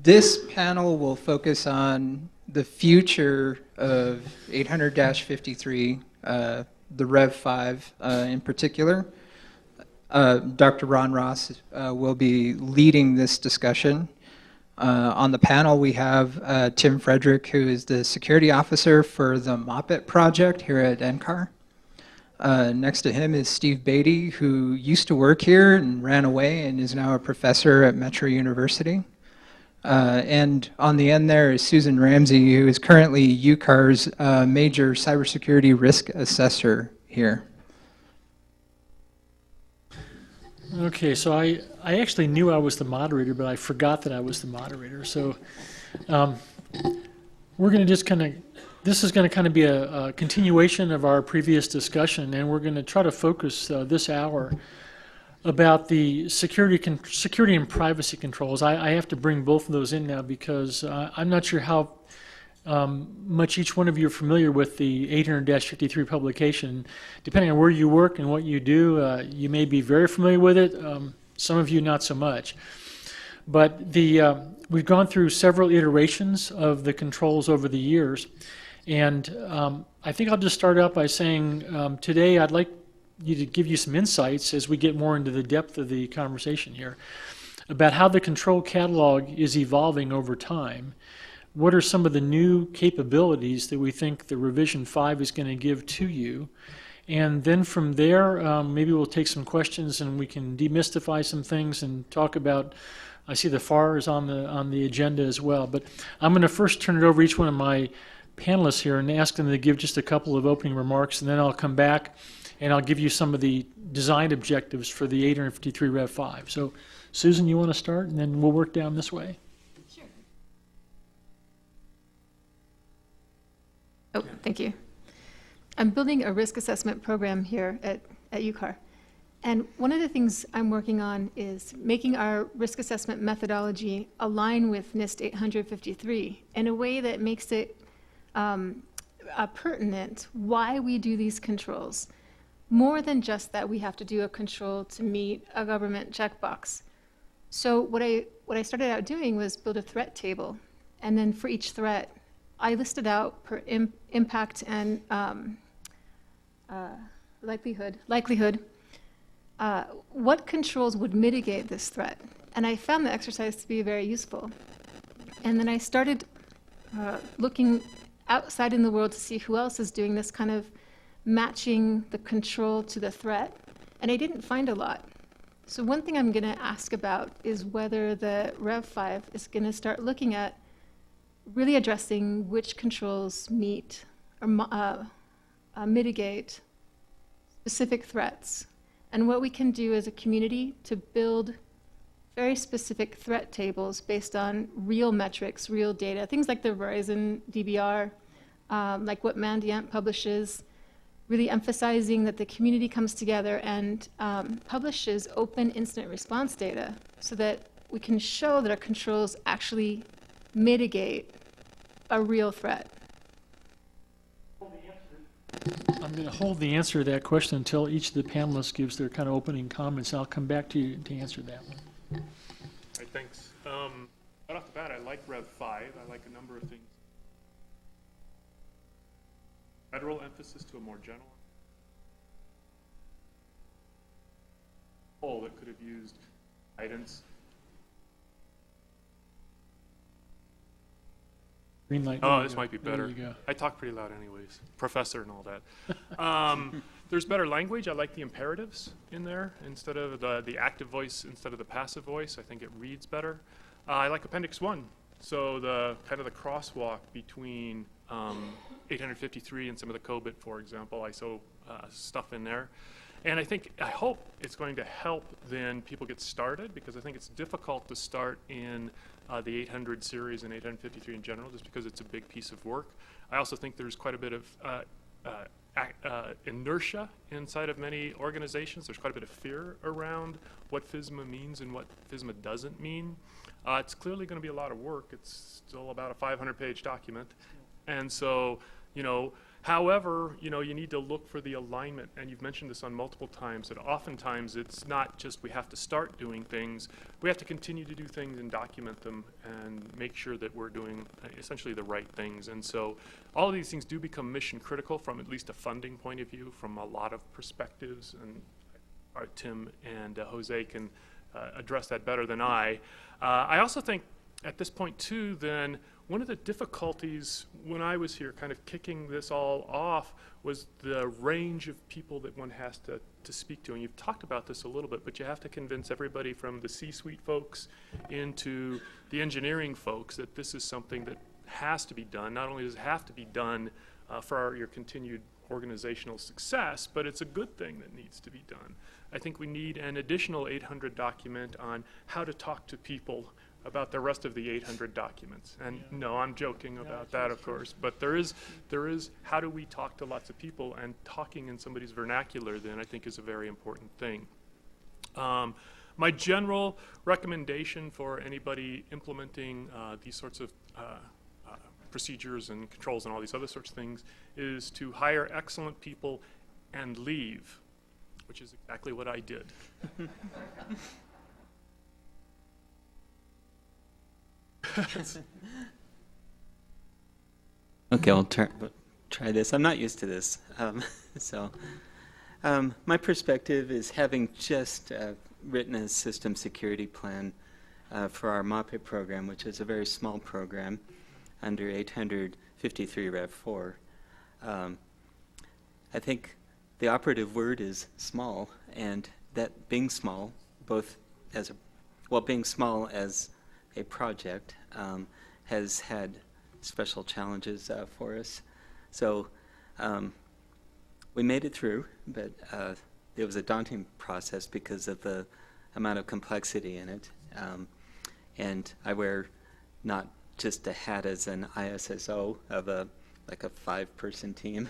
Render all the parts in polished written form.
This panel will focus on the future of 800-53, the Rev 5 in particular. Dr. Ron Ross will be leading this discussion. On the panel, we have Tim Frederick, who is the security officer for the Moppet project here at NCAR. Next to him is Steve Beatty, who used to work here and ran away and is now a professor at Metro University. And on the end there is Susan Ramsey, who is currently UCAR's major cybersecurity risk assessor here. Okay, so I actually knew I was the moderator, but I forgot that I was the moderator. So we're going to just this is going to kind of be a continuation of our previous discussion, and we're going to try to focus this hour about the security and privacy controls. I have to bring both of those in now because I'm not sure how much each one of you are familiar with the 800-53 publication. Depending on where you work and what you do, you may be very familiar with it. Some of you not so much. But we've gone through several iterations of the controls over the years. And I think I'll just start out by saying today I'd like to give you some insights as we get more into the depth of the conversation here about how the control catalog is evolving over time. What are some of the new capabilities that we think the revision 5 is going to give to you? And then from there, maybe we'll take some questions and we can demystify some things and talk about, I see the FAR is on the agenda as well. But I'm going to first turn it over to each one of my panelists here and ask them to give just a couple of opening remarks, and then I'll come back and I'll give you some of the design objectives for the 853 Rev 5. So Susan, you want to start, and then we'll work down this way. Oh, thank you. I'm building a risk assessment program here at UCAR. And one of the things I'm working on is making our risk assessment methodology align with NIST 853 in a way that makes it pertinent why we do these controls. More than just that we have to do a control to meet a government checkbox. So what I started out doing was build a threat table. And then for each threat, I listed out per impact and likelihood, what controls would mitigate this threat. And I found the exercise to be very useful. And then I started looking outside in the world to see who else is doing this kind of matching the control to the threat. And I didn't find a lot. So one thing I'm going to ask about is whether the Rev 5 is going to start looking at really addressing which controls meet or mitigate specific threats, and what we can do as a community to build very specific threat tables based on real metrics, real data, things like the Verizon DBR, like what Mandiant publishes, really emphasizing that the community comes together and publishes open incident response data so that we can show that our controls actually mitigate a real threat. I'm going to hold the answer to that question until each of the panelists gives their kind of opening comments. I'll come back to you to answer that one. All right, thanks. Right off the bat, I like Rev 5. I like a number of things. Federal emphasis to a more general whole that could have used guidance. Green light. Oh, this might be There better. you go. I talk pretty loud anyways, professor and all that. There's better language. I like the imperatives in there instead of the active voice instead of the passive voice. I think it reads better. I like Appendix 1. So the kind of the crosswalk between 853 and some of the COBIT, for example, ISO stuff in there. And I hope it's going to help then people get started, because I think it's difficult to start in the 800 series and 853 in general, just because it's a big piece of work. I also think there's quite a bit of inertia inside of many organizations. There's quite a bit of fear around what FISMA means and what FISMA doesn't mean. It's clearly going to be a lot of work. It's still about a 500-page document. And so, However, you know, you need to look for the alignment, and you've mentioned this on multiple times, that oftentimes it's not just we have to start doing things, we have to continue to do things and document them and make sure that we're doing essentially the right things. And so all of these things do become mission critical from at least a funding point of view, from a lot of perspectives, and Tim and Jose can address that better than I. I also think at this point too, then, one of the difficulties when I was here kind of kicking this all off was the range of people that one has to speak to. And you've talked about this a little bit, but you have to convince everybody from the C-suite folks into the engineering folks that this is something that has to be done. Not only does it have to be done for your continued organizational success, but it's a good thing that needs to be done. I think we need an additional 800 document on how to talk to people about the rest of the 800 documents. And no, I'm joking about that, of course, but there is how do we talk to lots of people, and talking in somebody's vernacular then I think is a very important thing. My general recommendation for anybody implementing these sorts of procedures and controls and all these other sorts of things is to hire excellent people and leave, which is exactly what I did. Okay, I'll try this. I'm not used to this. My perspective is, having just written a system security plan for our MOPIT program, which is a very small program under 853 Rev 4. I think the operative word is small, and that being small, both as being small as a project has had special challenges for us. So we made it through, but it was a daunting process because of the amount of complexity in it. And I wear not just a hat as an ISSO of a 5-person team,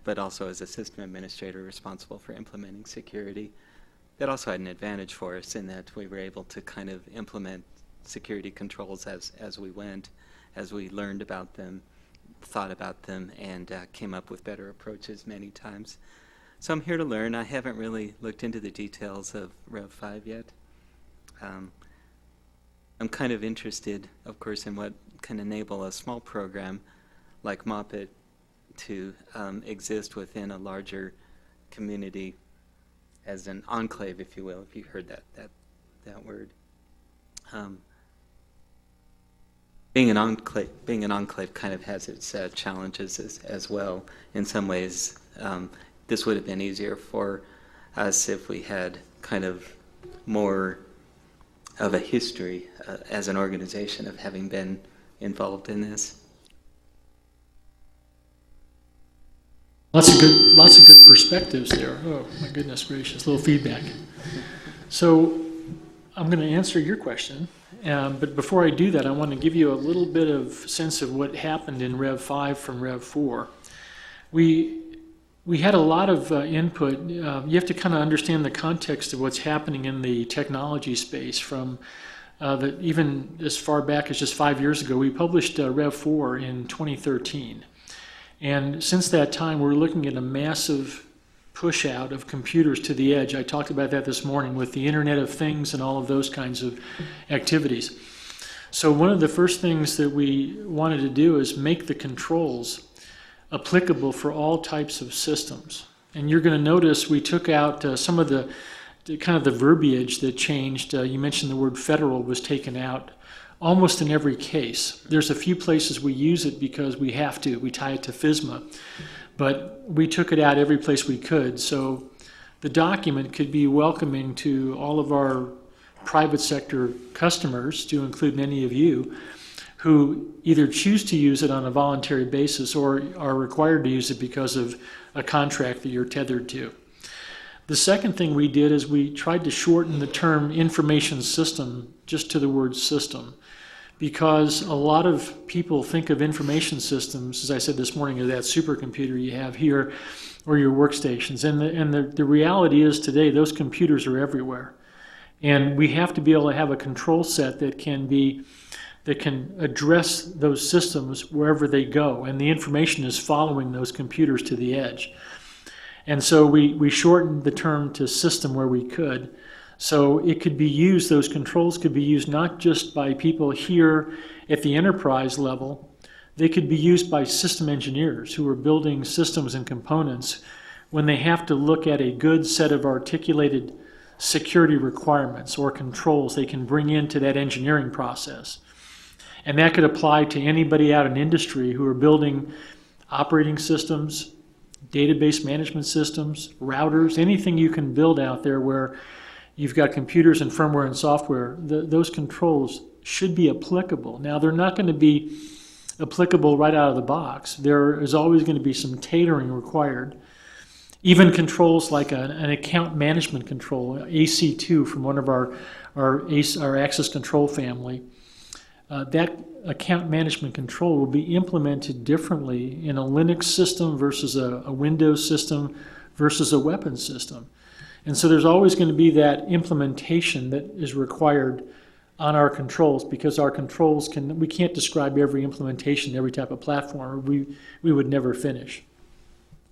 but also as a system administrator responsible for implementing security. That also had an advantage for us in that we were able to kind of implement security controls as we went, as we learned about them, thought about them, and came up with better approaches many times. So I'm here to learn. I haven't really looked into the details of Rev 5 yet. I'm kind of interested, of course, in what can enable a small program like MOPIT to exist within a larger community as an enclave, if you will, if you heard that word. Being an enclave kind of has its challenges as well. In some ways, this would have been easier for us if we had kind of more of a history as an organization of having been involved in this. Lots of good perspectives there. Oh my goodness gracious, a little feedback. So I'm going to answer your question, but before I do that, I want to give you a little bit of sense of what happened in Rev 5 from Rev 4. We had a lot of input. You have to kind of understand the context of what's happening in the technology space. From even as far back as just 5 years ago, we published Rev 4 in 2013. And since that time, we're looking at a massive push out of computers to the edge. I talked about that this morning with the Internet of Things and all of those kinds of activities. So one of the first things that we wanted to do is make the controls applicable for all types of systems. And you're going to notice we took out some of the kind of the verbiage that changed. You mentioned the word federal was taken out almost in every case. There's a few places we use it because we have to. We tie it to FSMA. But we took it out every place we could. So the document could be welcoming to all of our private sector customers, to include many of you, who either choose to use it on a voluntary basis or are required to use it because of a contract that you're tethered to. The second thing we did is we tried to shorten the term information system just to the word system, because a lot of people think of information systems, as I said this morning, as that supercomputer you have here or your workstations. And the reality is today those computers are everywhere. And we have to be able to have a control set that can be that can address those systems wherever they go, and the information is following those computers to the edge. And so we shortened the term to system where we could. So it could be used, those controls could be used not just by people here at the enterprise level, they could be used by system engineers who are building systems and components when they have to look at a good set of articulated security requirements or controls they can bring into that engineering process. And that could apply to anybody out in industry who are building operating systems, database management systems, routers, anything you can build out there where you've got computers and firmware and software. Those controls should be applicable. Now, they're not going to be applicable right out of the box. There is always going to be some tailoring required. Even controls like an account management control, AC2 from one of our access control family, that account management control will be implemented differently in a Linux system versus a Windows system versus a weapons system. And so there's always going to be that implementation that is required on our controls, because our controls we can't describe every implementation, every type of platform. We would never finish.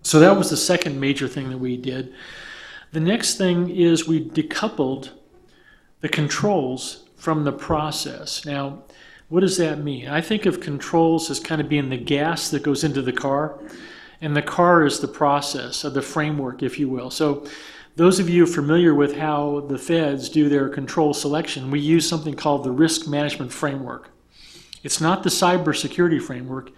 So that was the second major thing that we did. The next thing is we decoupled the controls from the process. Now, what does that mean? I think of controls as kind of being the gas that goes into the car, and the car is the process, or the framework, if you will. So those of you familiar with how the feds do their control selection, we use something called the risk management framework. It's not the cybersecurity framework.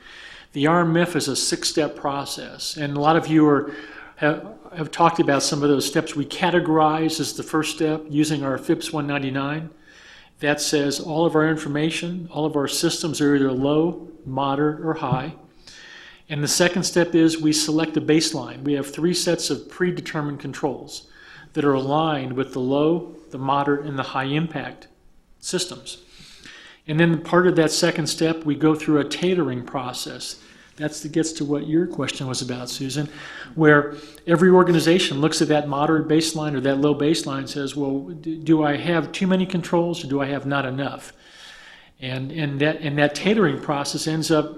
The RMF is a 6-step process, and a lot of you have talked about some of those steps. We categorize as the first step using our FIPS 199. That says all of our information, all of our systems are either low, moderate, or high. And the second step is we select a baseline. We have 3 sets of predetermined controls that are aligned with the low, the moderate, and the high impact systems. And then part of that second step, we go through a tailoring process. That gets to what your question was about, Susan, where every organization looks at that moderate baseline or that low baseline and says, well, do I have too many controls or do I have not enough? And that tailoring process ends up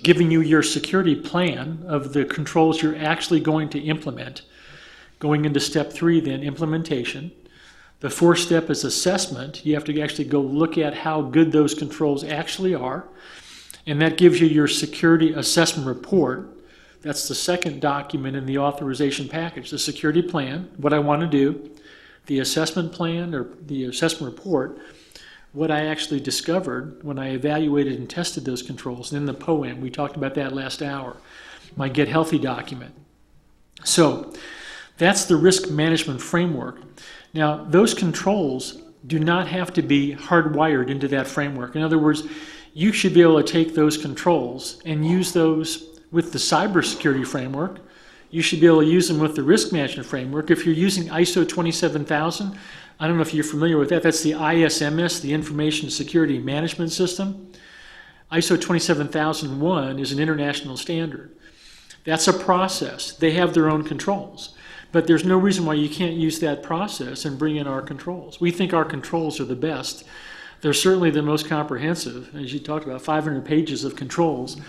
giving you your security plan of the controls you're actually going to implement. Going into step 3, then implementation. The 4th step is assessment. You have to actually go look at how good those controls actually are. And that gives you your security assessment report. That's the second document in the authorization package. The security plan, what I want to do, the assessment plan or the assessment report, what I actually discovered when I evaluated and tested those controls, and then the POAM, we talked about that last hour, my Get Healthy document. So that's the risk management framework. Now, those controls do not have to be hardwired into that framework. In other words, you should be able to take those controls and use those with the cybersecurity framework. You should be able to use them with the risk management framework. If you're using ISO 27000, I don't know if you're familiar with that. That's the ISMS, the Information Security Management System. ISO 27001 is an international standard. That's a process. They have their own controls. But there's no reason why you can't use that process and bring in our controls. We think our controls are the best. They're certainly the most comprehensive, as you talked about, 500 pages of controls.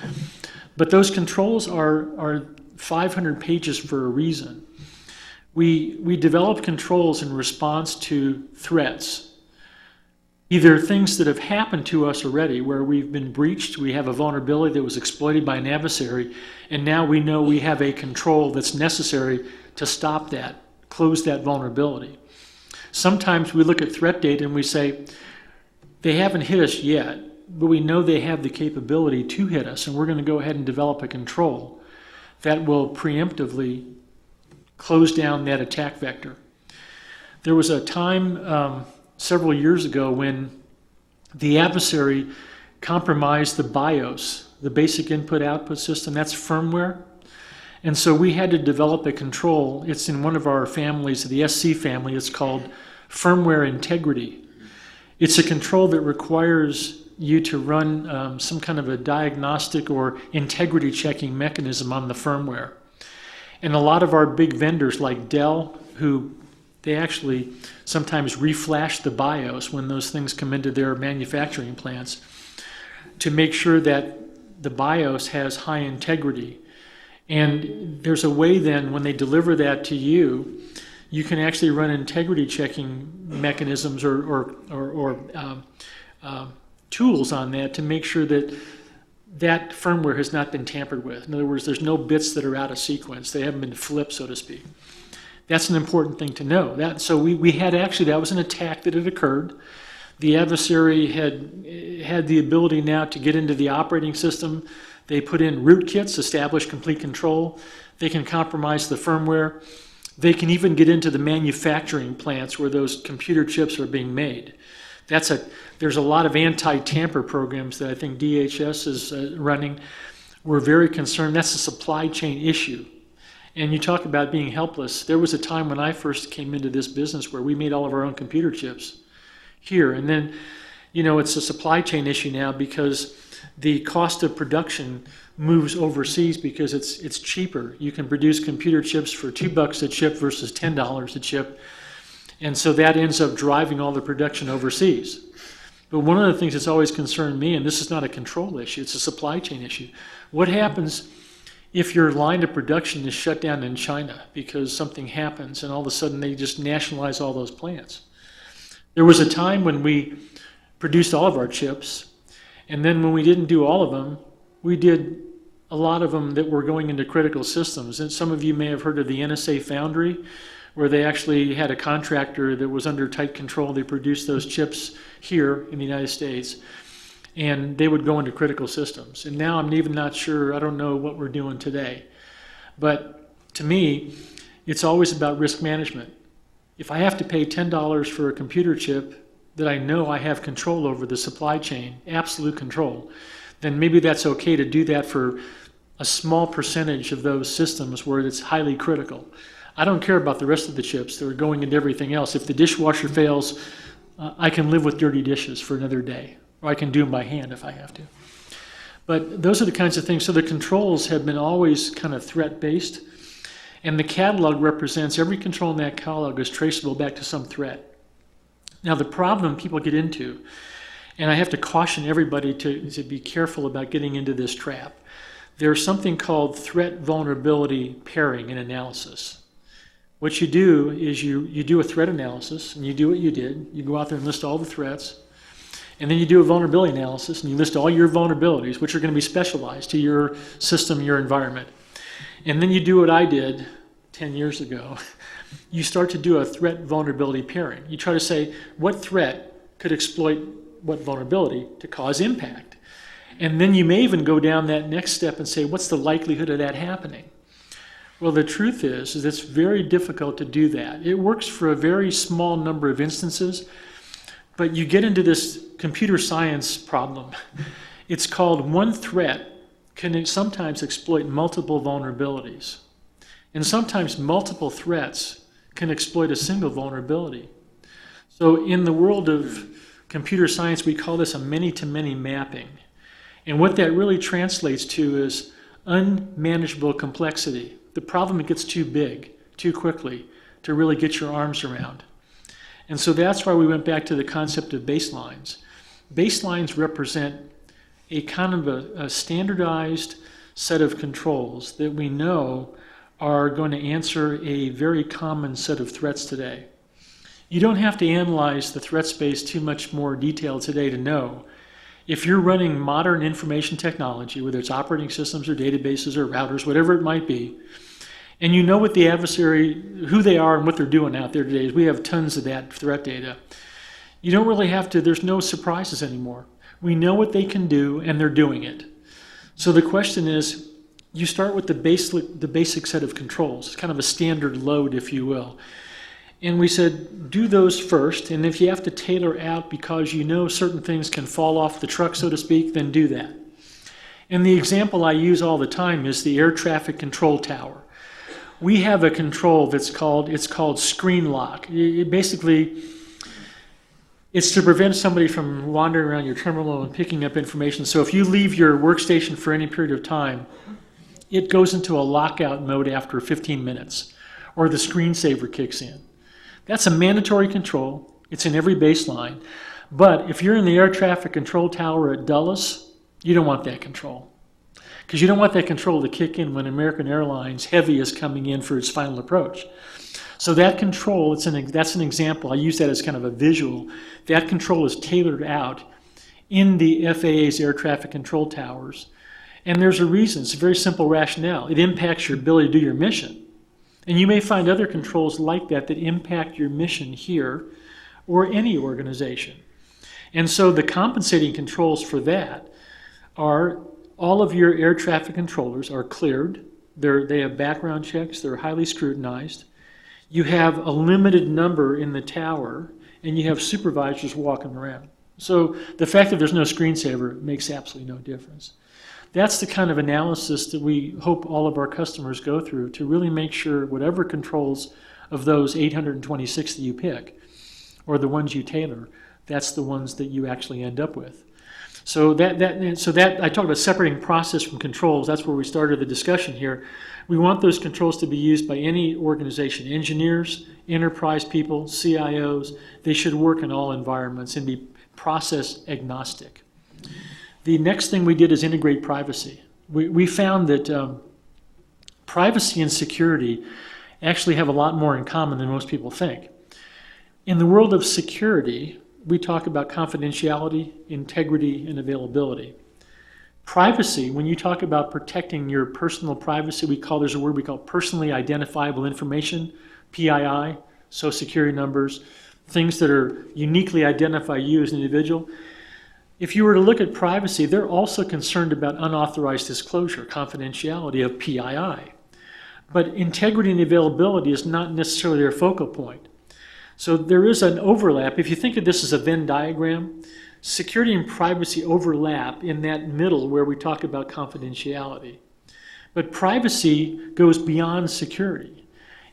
But those controls are 500 pages for a reason. We develop controls in response to threats, either things that have happened to us already, where we've been breached, we have a vulnerability that was exploited by an adversary, and now we know we have a control that's necessary to stop that, close that vulnerability. Sometimes we look at threat data and we say, they haven't hit us yet, but we know they have the capability to hit us, and we're going to go ahead and develop a control that will preemptively close down that attack vector. There was a time several years ago when the adversary compromised the BIOS, the basic input-output system. That's firmware. And so we had to develop a control. It's in one of our families, the SC family. It's called firmware integrity. It's a control that requires you to run some kind of a diagnostic or integrity checking mechanism on the firmware. And a lot of our big vendors like Dell, who they actually sometimes reflash the BIOS when those things come into their manufacturing plants. to make sure that the BIOS has high integrity. And there's a way then, when they deliver that to you, you can actually run integrity checking mechanisms or tools on that to make sure that that firmware has not been tampered with. In other words, there's no bits that are out of sequence. They haven't been flipped, so to speak. That's an important thing to know. So we had actually, that was an attack that had occurred. The adversary had the ability now to get into the operating system. They put in rootkits, establish complete control. They can compromise the firmware. They can even get into the manufacturing plants where those computer chips are being made. There's a lot of anti-tamper programs that I think DHS is running. We're very concerned. That's a supply chain issue. And you talk about being helpless. There was a time when I first came into this business where we made all of our own computer chips here. And then, it's a supply chain issue now because the cost of production moves overseas because it's cheaper. You can produce computer chips for $2 a chip versus $10 a chip. And so that ends up driving all the production overseas. But one of the things that's always concerned me, and this is not a control issue, it's a supply chain issue. What happens if your line of production is shut down in China because something happens and all of a sudden they just nationalize all those plants? There was a time when we produced all of our chips, and then when we didn't do all of them, we did a lot of them that were going into critical systems. And some of you may have heard of the NSA Foundry, where they actually had a contractor that was under tight control. They produced those chips here in the United States, and they would go into critical systems. And now I'm even not sure, I don't know what we're doing today. But to me, it's always about risk management. If I have to pay $10 for a computer chip that I know I have control over the supply chain, absolute control, then maybe that's okay to do that for a small percentage of those systems where it's highly critical. I don't care about the rest of the chips that are going into everything else. If the dishwasher fails, I can live with dirty dishes for another day, or I can do them by hand if I have to. But those are the kinds of things. So the controls have been always kind of threat-based, and the catalog represents, every control in that catalog is traceable back to some threat. Now the problem people get into, and I have to caution everybody to be careful about getting into this trap, there's something called threat vulnerability pairing and analysis. What you do is you do a threat analysis, and you do what you did. You go out there and list all the threats, and then you do a vulnerability analysis, and you list all your vulnerabilities, which are going to be specialized to your system, your environment. And then you do what I did 10 years ago. You start to do a threat vulnerability pairing. You try to say, what threat could exploit what vulnerability to cause impact? And then you may even go down that next step and say, what's the likelihood of that happening? Well, the truth is it's very difficult to do that. It works for a very small number of instances, but you get into this computer science problem. It's called one threat can sometimes exploit multiple vulnerabilities. And sometimes multiple threats can exploit a single vulnerability. So in the world of computer science, we call this a many-to-many mapping. And what that really translates to is unmanageable complexity. The problem gets too big, too quickly, to really get your arms around. And so that's why we went back to the concept of baselines. Baselines represent a kind of a standardized set of controls that we know are going to answer a very common set of threats today. You don't have to analyze the threat space too much more detail today to know if you're running modern information technology, whether it's operating systems or databases or routers, whatever it might be, and you know what the adversary, who they are and what they're doing out there today, we have tons of that threat data. You don't really have to, there's no surprises anymore. We know what they can do and they're doing it. So the question is, you start with the basic set of controls. It's kind of a standard load, if you will. And we said, do those first, and if you have to tailor out because you know certain things can fall off the truck, so to speak, then do that. And the example I use all the time is the air traffic control tower. We have a control that's called screen lock. Basically, it's to prevent somebody from wandering around your terminal and picking up information. So if you leave your workstation for any period of time, it goes into a lockout mode after 15 minutes, or the screensaver kicks in. That's a mandatory control. It's in every baseline. But if you're in the air traffic control tower at Dulles You don't want that control. Because you don't want that control to kick in when American Airlines Heavy is coming in for its final approach. So that control, that's an example. I use that as kind of a visual. That control is tailored out in the FAA's air traffic control towers. And there's a reason. It's a very simple rationale. It impacts your ability to do your mission. And you may find other controls like that that impact your mission here or any organization. And so the compensating controls for that are all of your air traffic controllers are cleared. They have background checks. They're highly scrutinized. You have a limited number in the tower, and you have supervisors walking around. So the fact that there's no screensaver makes absolutely no difference. That's the kind of analysis that we hope all of our customers go through to really make sure whatever controls of those 826 that you pick, or the ones you tailor, that's the ones that you actually end up with. So that I talked about separating process from controls. That's where we started the discussion here. We want those controls to be used by any organization, engineers, enterprise people, CIOs. They should work in all environments and be process agnostic. The next thing we did is integrate privacy. We found that privacy and security actually have a lot more in common than most people think. In the world of security, we talk about confidentiality, integrity, and availability. Privacy, when you talk about protecting your personal privacy, there's a word we call personally identifiable information, PII, social security numbers, things that are uniquely identify you as an individual. If you were to look at privacy, they're also concerned about unauthorized disclosure, confidentiality of PII. But integrity and availability is not necessarily their focal point. So there is an overlap. If you think of this as a Venn diagram, security and privacy overlap in that middle where we talk about confidentiality. But privacy goes beyond security.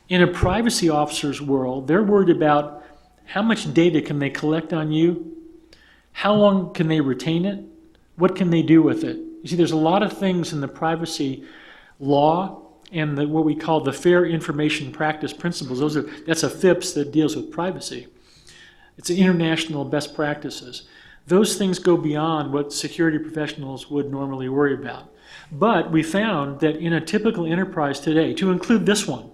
In a privacy officer's world, they're worried about how much data can they collect on you, how long can they retain it, what can they do with it. You see, there's a lot of things in the privacy law and what we call the Fair Information Practice Principles. That's a FIPS that deals with privacy. It's international best practices. Those things go beyond what security professionals would normally worry about. But we found that in a typical enterprise today, to include this one,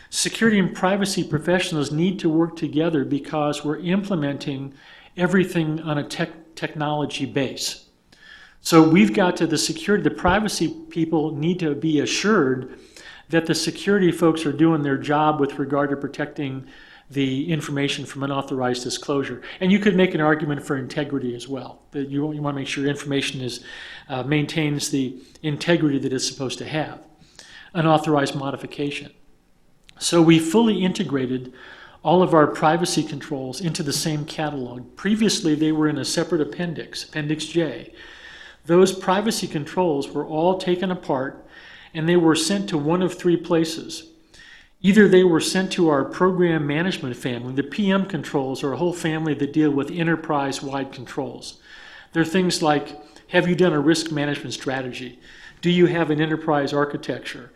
security and privacy professionals need to work together because we're implementing everything on a technology base. So we've got to the privacy people need to be assured that the security folks are doing their job with regard to protecting the information from unauthorized disclosure. And you could make an argument for integrity as well, that you want to make sure information maintains the integrity that it's supposed to have. Unauthorized modification. So we fully integrated all of our privacy controls into the same catalog. Previously, they were in a separate appendix, Appendix J. Those privacy controls were all taken apart and they were sent to one of three places. Either they were sent to our program management family. The PM controls are a whole family that deal with enterprise-wide controls. They're things like, have you done a risk management strategy? Do you have an enterprise architecture?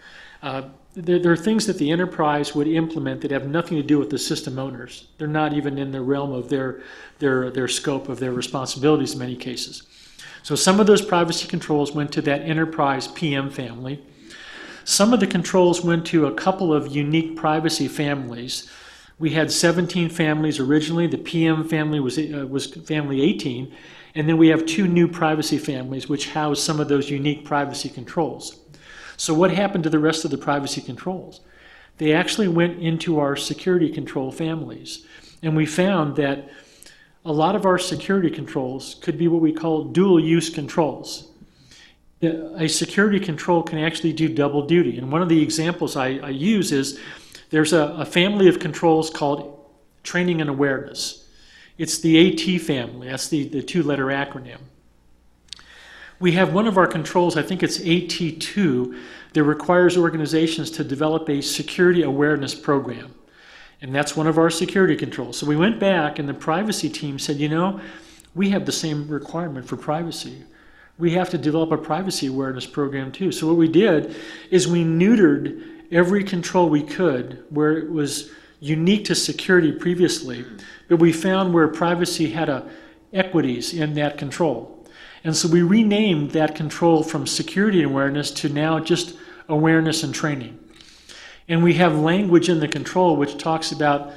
There are things that the enterprise would implement that have nothing to do with the system owners. They're not even in the realm of their scope of their responsibilities in many cases. So some of those privacy controls went to that enterprise PM family. Some of the controls went to a couple of unique privacy families. We had 17 families originally. The PM family was family 18. And then we have two new privacy families which house some of those unique privacy controls. So what happened to the rest of the privacy controls? They actually went into our security control families. And we found that a lot of our security controls could be what we call dual-use controls. A security control can actually do double duty. And one of the examples I use is there's a family of controls called training and awareness. It's the AT family. That's the two-letter acronym. We have one of our controls, I think it's AT2, that requires organizations to develop a security awareness program. And that's one of our security controls. So we went back and the privacy team said, we have the same requirement for privacy. We have to develop a privacy awareness program too. So what we did is we neutered every control we could where it was unique to security previously, but we found where privacy had equities in that control. And so we renamed that control from security awareness to now just awareness and training. And we have language in the control which talks about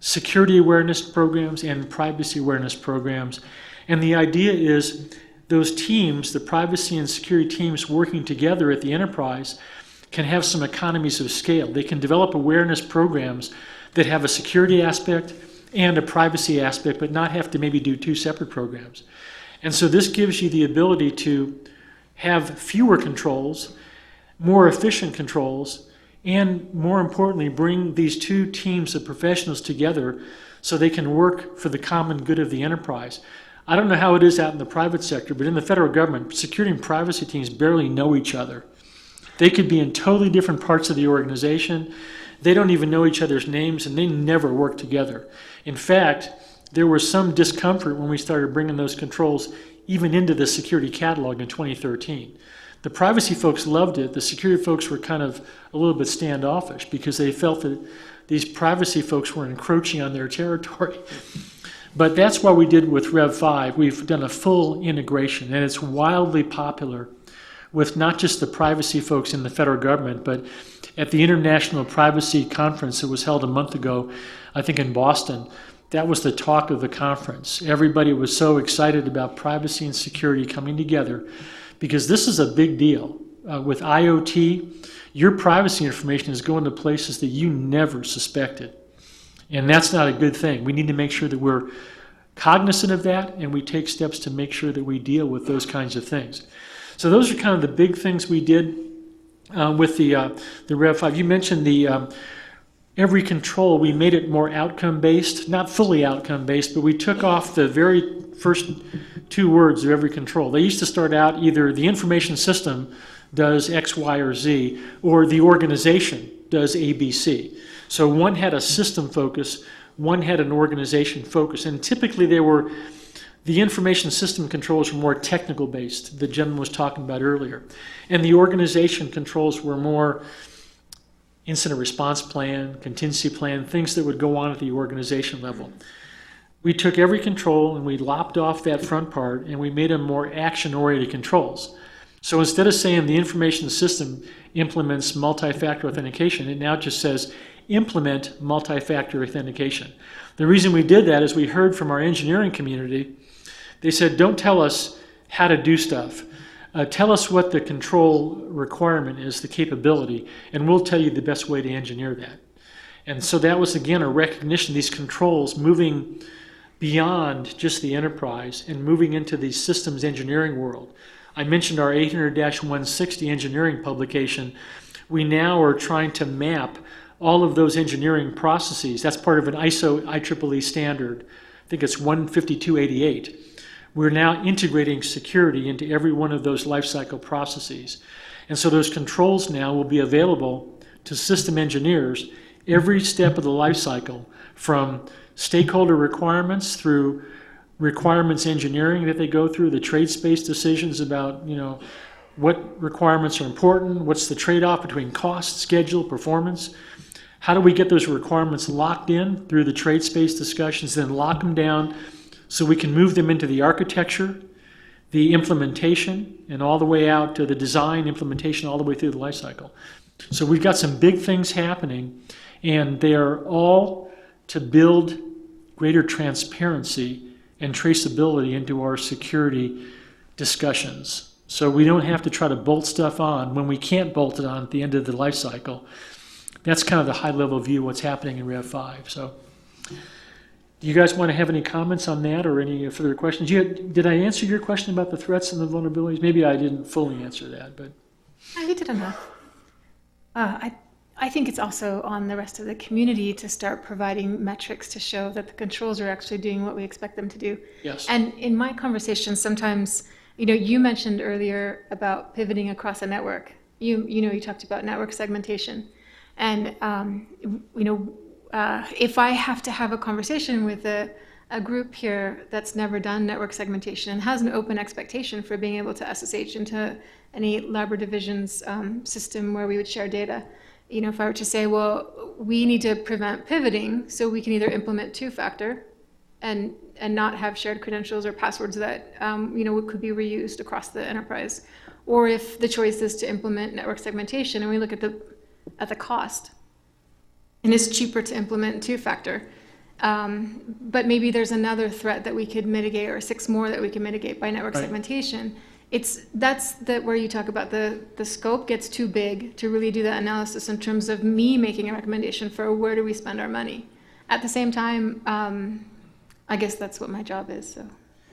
security awareness programs and privacy awareness programs. And the idea is those teams, the privacy and security teams working together at the enterprise, can have some economies of scale. They can develop awareness programs that have a security aspect and a privacy aspect, but not have to maybe do two separate programs. And so this gives you the ability to have fewer controls, more efficient controls, and more importantly, bring these two teams of professionals together so they can work for the common good of the enterprise. I don't know how it is out in the private sector, but in the federal government, security and privacy teams barely know each other. They could be in totally different parts of the organization. They don't even know each other's names, and they never work together. In fact, there was some discomfort when we started bringing those controls even into the security catalog in 2013. The privacy folks loved it. The security folks were kind of a little bit standoffish because they felt that these privacy folks were encroaching on their territory. But that's what we did with Rev 5. We've done a full integration, and it's wildly popular with not just the privacy folks in the federal government, but at the International Privacy Conference that was held a month ago, I think in Boston, that was the talk of the conference. Everybody was so excited about privacy and security coming together because this is a big deal. With IoT, your privacy information is going to places that you never suspected. And that's not a good thing. We need to make sure that we're cognizant of that and we take steps to make sure that we deal with those kinds of things. So those are kind of the big things we did with the Rev 5. You mentioned the every control, we made it more outcome-based, not fully outcome-based, but we took off the very first two words of every control. They used to start out either the information system does X, Y, or Z, or the organization does A, B, C. So one had a system focus, one had an organization focus, and typically the information system controls were more technical based, the gentleman was talking about earlier. And the organization controls were more incident response plan, contingency plan, things that would go on at the organization level. We took every control and we lopped off that front part and we made them more action-oriented controls. So instead of saying the information system implements multi-factor authentication, it now just says implement multi-factor authentication. The reason we did that is we heard from our engineering community. They said, don't tell us how to do stuff. Tell us what the control requirement is, the capability, and we'll tell you the best way to engineer that. And so that was, again, a recognition of these controls moving beyond just the enterprise and moving into the systems engineering world. I mentioned our 800-160 engineering publication. We now are trying to map all of those engineering processes. That's part of an ISO IEEE standard. I think it's 15288. We're now integrating security into every one of those lifecycle processes. And so those controls now will be available to system engineers every step of the lifecycle, from stakeholder requirements through requirements engineering that they go through, the trade space decisions about, what requirements are important, what's the trade-off between cost, schedule, performance. How do we get those requirements locked in through the trade space discussions, then lock them down so we can move them into the architecture, the implementation, and all the way out to the design, implementation, all the way through the life cycle. So we've got some big things happening, and they are all to build greater transparency and traceability into our security discussions. So we don't have to try to bolt stuff on when we can't bolt it on at the end of the life cycle. That's kind of the high-level view of what's happening in Rev 5. So do you guys want to have any comments on that or any further questions? Did I answer your question about the threats and the vulnerabilities? Maybe I didn't fully answer that, but. You did enough. I think it's also on the rest of the community to start providing metrics to show that the controls are actually doing what we expect them to do. Yes. And in my conversations, sometimes, you mentioned earlier about pivoting across a network. You talked about network segmentation. And, if I have to have a conversation with a group here that's never done network segmentation and has an open expectation for being able to SSH into any lab or divisions system where we would share data, if I were to say, well, we need to prevent pivoting, so we can either implement two-factor and not have shared credentials or passwords that could be reused across the enterprise, or if the choice is to implement network segmentation and we look at the cost, and it's cheaper to implement two-factor. But maybe there's another threat that we could mitigate, or 6 more that we can mitigate by network Right. segmentation. That's where you talk about the scope gets too big to really do that analysis in terms of me making a recommendation for where do we spend our money. At the same time, I guess that's what my job is. So.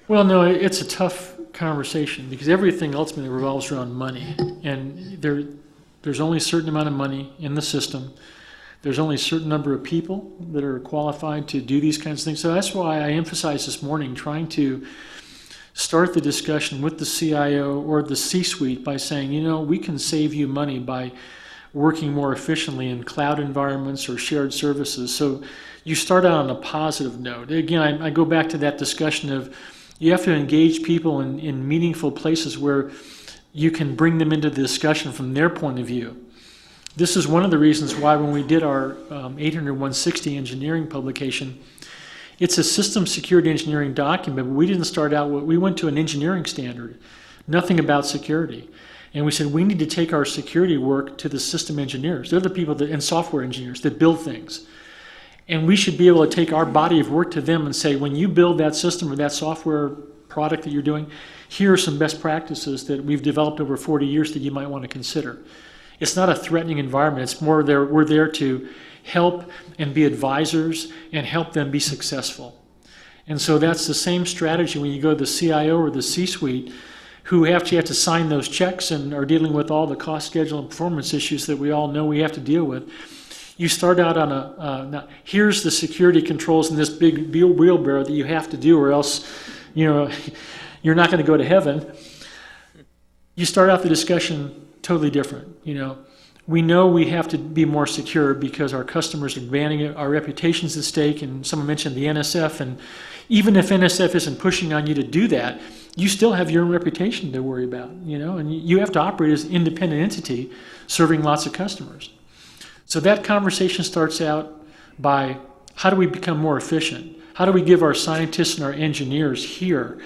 Well, no, it's a tough conversation because everything ultimately revolves around money, and there's only a certain amount of money in the system. There's only a certain number of people that are qualified to do these kinds of things. So that's why I emphasized this morning trying to start the discussion with the CIO or the C-suite by saying, we can save you money by working more efficiently in cloud environments or shared services. So you start out on a positive note. Again, I go back to that discussion of you have to engage people in meaningful places where you can bring them into the discussion from their point of view. This is one of the reasons why when we did our 800-160 engineering publication, it's a system security engineering document, but we didn't start out, we went to an engineering standard, nothing about security. And we said, we need to take our security work to the system engineers. They're the people and software engineers that build things. And we should be able to take our body of work to them and say, when you build that system or that software product that you're doing, here are some best practices that we've developed over 40 years that you might want to consider. It's not a threatening environment. It's more we're there to help and be advisors and help them be successful. And so that's the same strategy when you go to the CIO or the C-suite, who actually have to sign those checks and are dealing with all the cost, schedule, and performance issues that we all know we have to deal with. You start out on now, here's the security controls in this big wheelbarrow that you have to do, or else you're not going to go to heaven. You start out the discussion totally different. We know we have to be more secure because our customers are demanding it, our reputation's at stake, and someone mentioned the NSF, and even if NSF isn't pushing on you to do that, you still have your own reputation to worry about, and you have to operate as an independent entity serving lots of customers. So that conversation starts out by how do we become more efficient? How do we give our scientists and our engineers here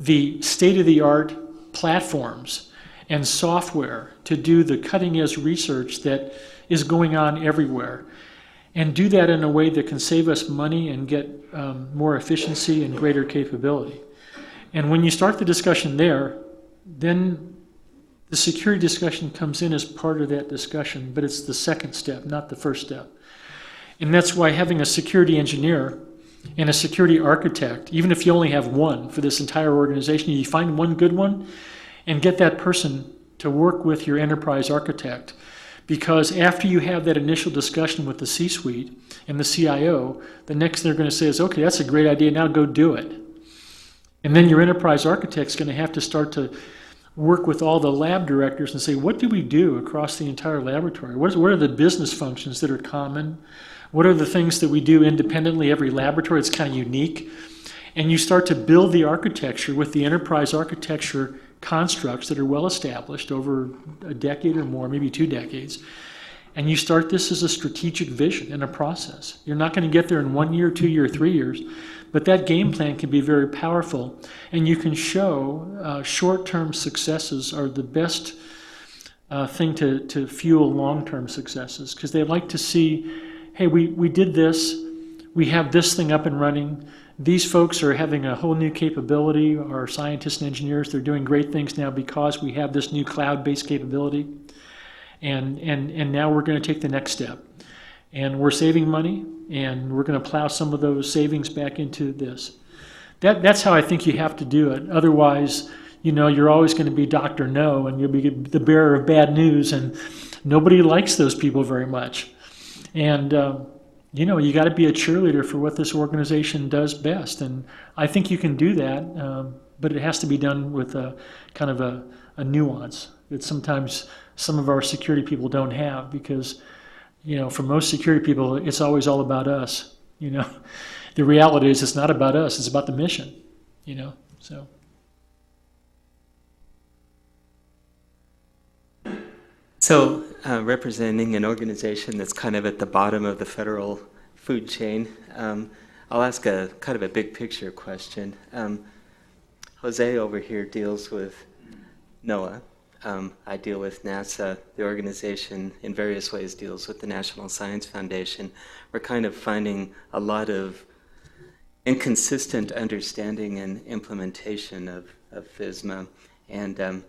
the state-of-the-art platforms and software to do the cutting-edge research that is going on everywhere, and do that in a way that can save us money and get more efficiency and greater capability. And when you start the discussion there, then the security discussion comes in as part of that discussion, but it's the second step, not the first step. And that's why having a security engineer and a security architect, even if you only have one for this entire organization, you find one good one and get that person to work with your enterprise architect. Because after you have that initial discussion with the C-suite and the CIO, the next thing they're going to say is, okay, that's a great idea, now go do it. And then your enterprise architect's going to have to start to work with all the lab directors and say, what do we do across the entire laboratory? What are the business functions that are common? What are the things that we do independently? Every laboratory, it's kind of unique. And you start to build the architecture with the enterprise architecture constructs that are well established over a decade or more, maybe 2 decades. And you start this as a strategic vision and a process. You're not going to get there in 1 year, 2 years, 3 years, but that game plan can be very powerful. And you can show short-term successes are the best thing to fuel long-term successes, because they like to see, hey, we did this, we have this thing up and running. These folks are having a whole new capability. Our scientists and engineers, they're doing great things now because we have this new cloud-based capability. And now we're going to take the next step. And we're saving money, and we're going to plow some of those savings back into this. That's how I think you have to do it. Otherwise, you're always going to be Dr. No, and you'll be the bearer of bad news, and nobody likes those people very much. And you got to be a cheerleader for what this organization does best. And I think you can do that, but it has to be done with a kind of a nuance that sometimes some of our security people don't have, because, for most security people, it's always all about us. The reality is it's not about us, it's about the mission, so. So, representing an organization that's kind of at the bottom of the federal food chain, I'll ask a kind of a big picture question. Jose over here deals with NOAA. I deal with NASA. The organization in various ways deals with the National Science Foundation. We're kind of finding a lot of inconsistent understanding and implementation of FISMA. And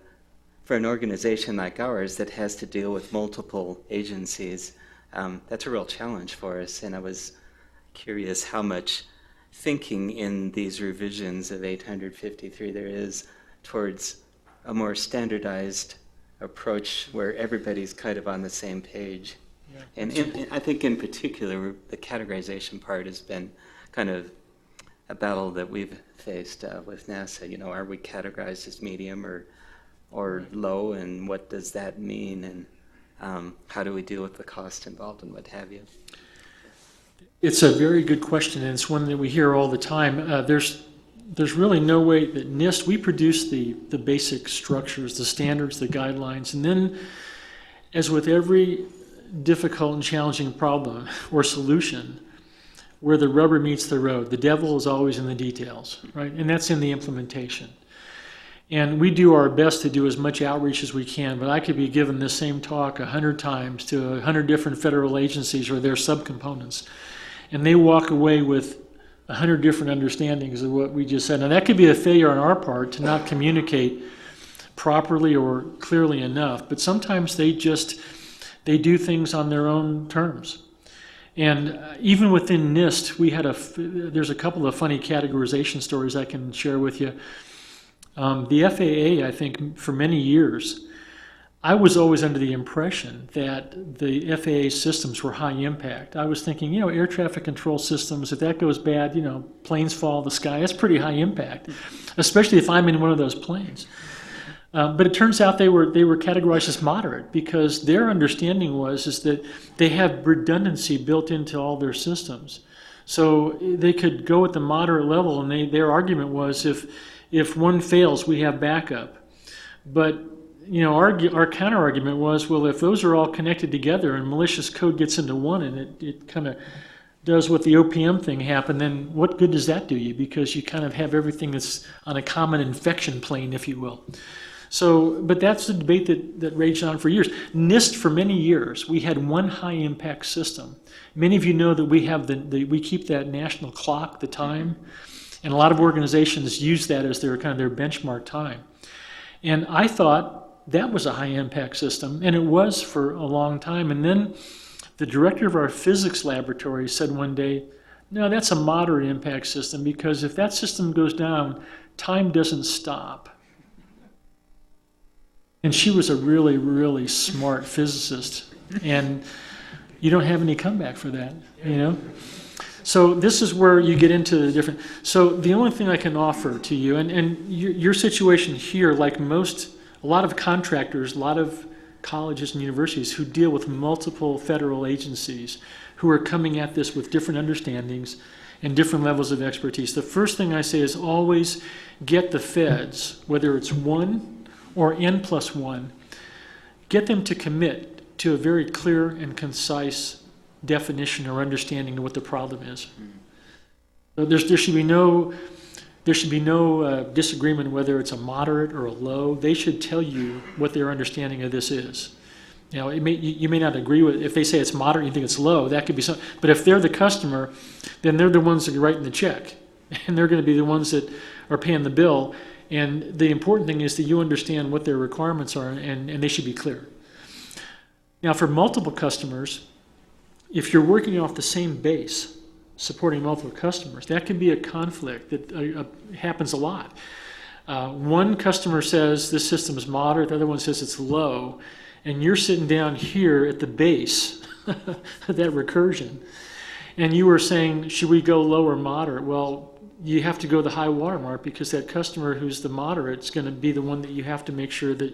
for an organization like ours that has to deal with multiple agencies, that's a real challenge for us. And I was curious how much thinking in these revisions of 853 there is towards a more standardized approach where everybody's kind of on the same page. Yeah. And I think in particular, the categorization part has been kind of a battle that we've faced with NASA. You know, are we categorized as medium or low, and what does that mean, and how do we deal with the cost involved and what have you? It's a very good question, and it's one that we hear all the time. There's really no way that NIST, we produce the basic structures, the standards, the guidelines, and then, as with every difficult and challenging problem or solution, where the rubber meets the road, the devil is always in the details, right? And that's in the implementation. And we do our best to do as much outreach as we can, but I could be given this same talk 100 times to 100 different federal agencies or their subcomponents, and they walk away with 100 different understandings of what we just said. Now that could be a failure on our part to not communicate properly or clearly enough, but sometimes they do things on their own terms. And even within NIST, there's a couple of funny categorization stories I can share with you. The FAA, I think, for many years, I was always under the impression that the FAA systems were high impact. I was thinking, you know, air traffic control systems, if that goes bad, you know, planes fall out of the sky, that's pretty high impact, especially if I'm in one of those planes. But it turns out they were categorized as moderate because their understanding is that they have redundancy built into all their systems. So they could go at the moderate level, and their argument was if one fails, we have backup. But you know, our counter argument was, well, if those are all connected together and malicious code gets into one and it kind of does what the OPM thing happened, then what good does that do you? Because you kind of have everything that's on a common infection plane, if you will. So, but that's the debate that raged on for years. NIST, for many years, we had one high impact system. Many of you know that we have we keep that national clock, the time, and a lot of organizations use that as their kind of their benchmark time. And I thought that was a high impact system, and it was for a long time. And then the director of our physics laboratory said one day, no, that's a moderate impact system, because if that system goes down, time doesn't stop. And she was a really, really smart physicist, and you don't have any comeback for that, you know? So this is where you get into the different, so the only thing I can offer to you, and your situation here, like a lot of contractors, a lot of colleges and universities who deal with multiple federal agencies who are coming at this with different understandings and different levels of expertise. The first thing I say is always get the feds, whether it's one or N+1, get them to commit to a very clear and concise definition or understanding of what the problem is. So there should be no disagreement whether it's a moderate or a low. They should tell you what their understanding of this is. You know, you may not agree with it. If they say it's moderate, you think it's low, that could be something. But if they're the customer, then they're the ones that are writing the check, and they're going to be the ones that are paying the bill. And the important thing is that you understand what their requirements are, and they should be clear. Now, for multiple customers, if you're working off the same base, supporting multiple customers, that can be a conflict that happens a lot. One customer says this system is moderate, the other one says it's low, and you're sitting down here at the base of that recursion, and you were saying, should we go low or moderate? Well, you have to go the high watermark, because that customer who's the moderate is going to be the one that you have to make sure that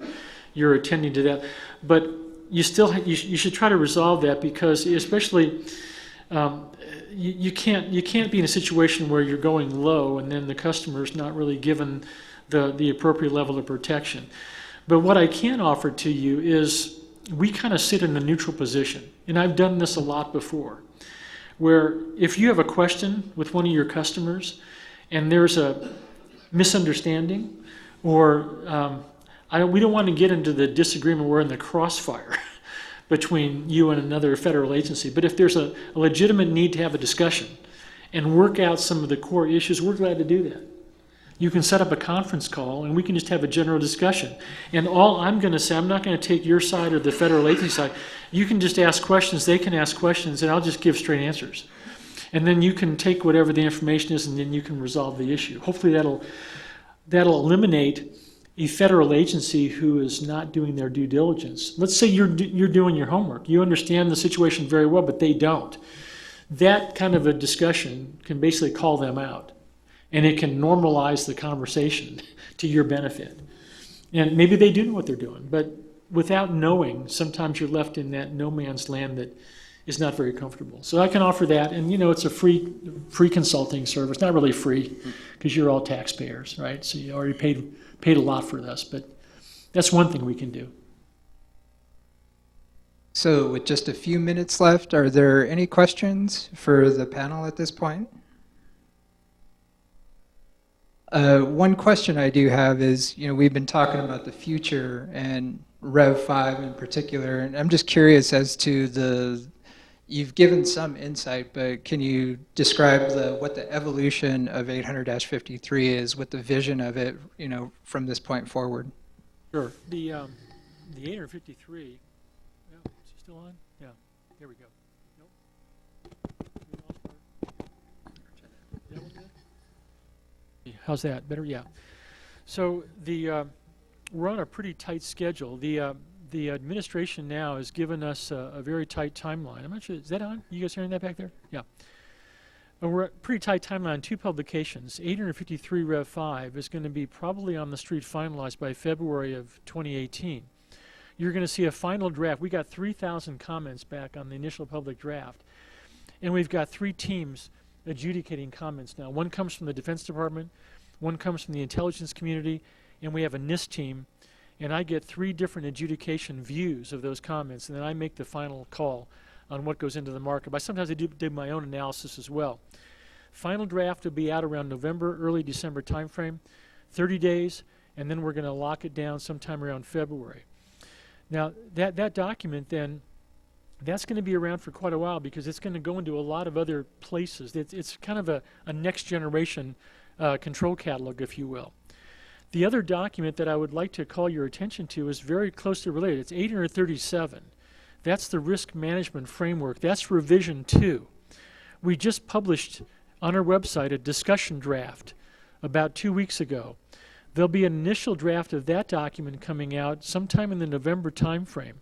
you're attending to that. But you should try to resolve that, because especially you can't be in a situation where you're going low and then the customer's not really given the appropriate level of protection. But what I can offer to you is we kind of sit in a neutral position, and I've done this a lot before, where if you have a question with one of your customers and there's a misunderstanding, or we don't want to get into the disagreement, we're in the crossfire between you and another federal agency, but if there's a legitimate need to have a discussion and work out some of the core issues, we're glad to do that. You can set up a conference call and we can just have a general discussion. And all I'm going to say, I'm not going to take your side or the federal agency side. You can just ask questions, they can ask questions, and I'll just give straight answers. And then you can take whatever the information is and then you can resolve the issue. Hopefully that'll eliminate a federal agency who is not doing their due diligence. Let's say you're doing your homework. You understand the situation very well, but they don't. That kind of a discussion can basically call them out. And it can normalize the conversation to your benefit. And maybe they do know what they're doing, but without knowing, sometimes you're left in that no man's land that is not very comfortable. So I can offer that, and it's a free consulting service. Not really free, because you're all taxpayers, right? So you already paid a lot for this, but that's one thing we can do. So with just a few minutes left, are there any questions for the panel at this point? One question I do have is, we've been talking about the future and Rev 5 in particular, and I'm just curious as to you've given some insight, but can you describe what the evolution of 800-53 is, what the vision of it, from this point forward? Sure. The 853, is it still on? Yeah, here we go. How's that? Better? Yeah. So we're on a pretty tight schedule. The administration now has given us a very tight timeline. I'm not sure, is that on? You guys hearing that back there? Yeah. And we're at pretty tight timeline, 2 publications. 853 Rev 5 is going to be probably on the street finalized by February of 2018. You're going to see a final draft. We got 3,000 comments back on the initial public draft. And we've got 3 teams adjudicating comments now. One comes from the Defense Department, one comes from the intelligence community, and we have a NIST team. And I get 3 different adjudication views of those comments, and then I make the final call on what goes into the market. But sometimes I do my own analysis as well. Final draft will be out around November, early December timeframe, 30 days, and then we're going to lock it down sometime around February. Now, that document then, that's going to be around for quite a while because it's going to go into a lot of other places. It's kind of a next generation control catalog, if you will. The other document that I would like to call your attention to is very closely related. It's 837. That's the risk management framework. That's revision 2. We just published on our website a discussion draft about 2 weeks ago. There'll be an initial draft of that document coming out sometime in the November timeframe.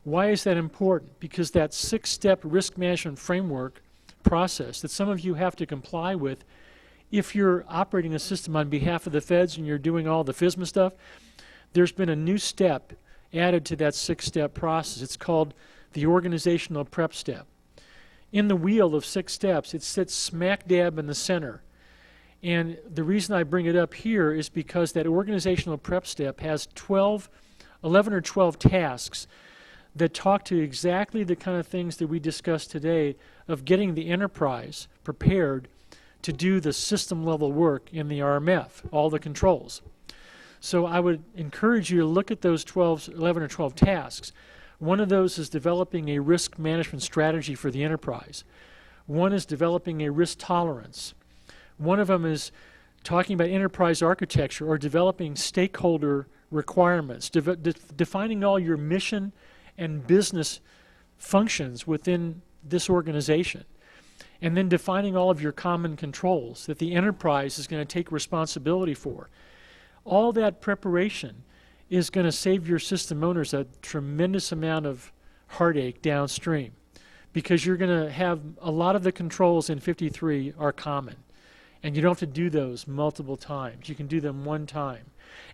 Why is that important? Because that 6-step risk management framework process that some of you have to comply with if you're operating a system on behalf of the feds and you're doing all the FISMA stuff, there's been a new step added to that 6-step process. It's called the organizational prep step. In the wheel of 6 steps, it sits smack dab in the center. And the reason I bring it up here is because that organizational prep step has 11 or 12 tasks that talk to exactly the kind of things that we discussed today of getting the enterprise prepared to do the system level work in the RMF, all the controls. So I would encourage you to look at those 11 or 12 tasks. One of those is developing a risk management strategy for the enterprise. One is developing a risk tolerance. One of them is talking about enterprise architecture or developing stakeholder requirements, defining all your mission and business functions within this organization, and then defining all of your common controls that the enterprise is going to take responsibility for. All that preparation is going to save your system owners a tremendous amount of heartache downstream because you're going to have a lot of the controls in 53 are common, and you don't have to do those multiple times. You can do them one time.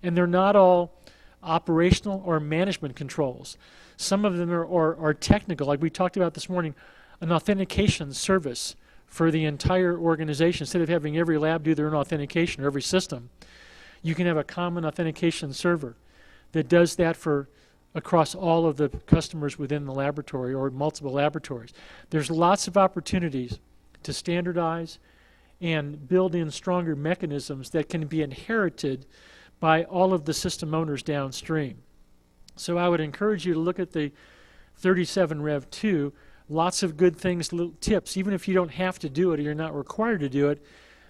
And they're not all operational or management controls. Some of them are technical, like we talked about this morning, an authentication service for the entire organization. Instead of having every lab do their own authentication or every system, you can have a common authentication server that does that for across all of the customers within the laboratory or multiple laboratories. There's lots of opportunities to standardize and build in stronger mechanisms that can be inherited by all of the system owners downstream. So I would encourage you to look at the 37 Rev 2. Lots of good things, little tips, even if you don't have to do it or you're not required to do it.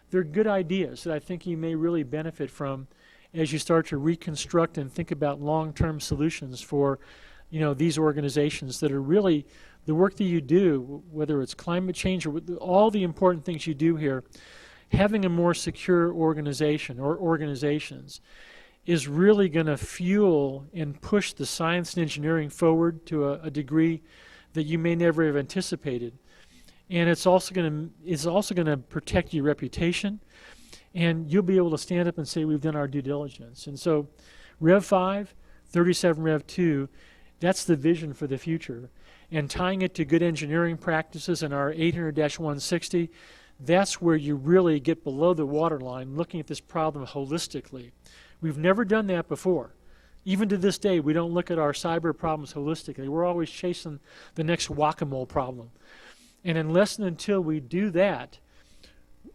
They're good ideas that I think you may really benefit from as you start to reconstruct and think about long-term solutions for, these organizations that are really the work that you do, whether it's climate change or all the important things you do here. Having a more secure organization or organizations is really going to fuel and push the science and engineering forward to a degree that you may never have anticipated. And it's also going to protect your reputation, and you'll be able to stand up and say we've done our due diligence. And so Rev 5, 37 Rev 2, that's the vision for the future. And tying it to good engineering practices in our 800-160, that's where you really get below the waterline, looking at this problem holistically. We've never done that before. Even to this day, we don't look at our cyber problems holistically. We're always chasing the next whack-a-mole problem. And unless and until we do that,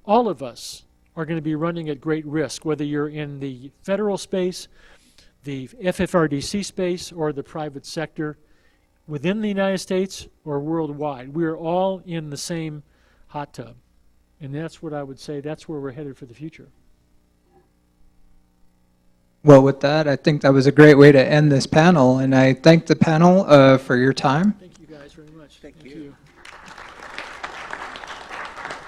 all of us are going to be running at great risk, whether you're in the federal space, the FFRDC space, or the private sector, within the United States or worldwide. We're all in the same hot tub. And that's what I would say, that's where we're headed for the future. Well, with that, I think that was a great way to end this panel, and I thank the panel for your time. Thank you guys very much. Thank you.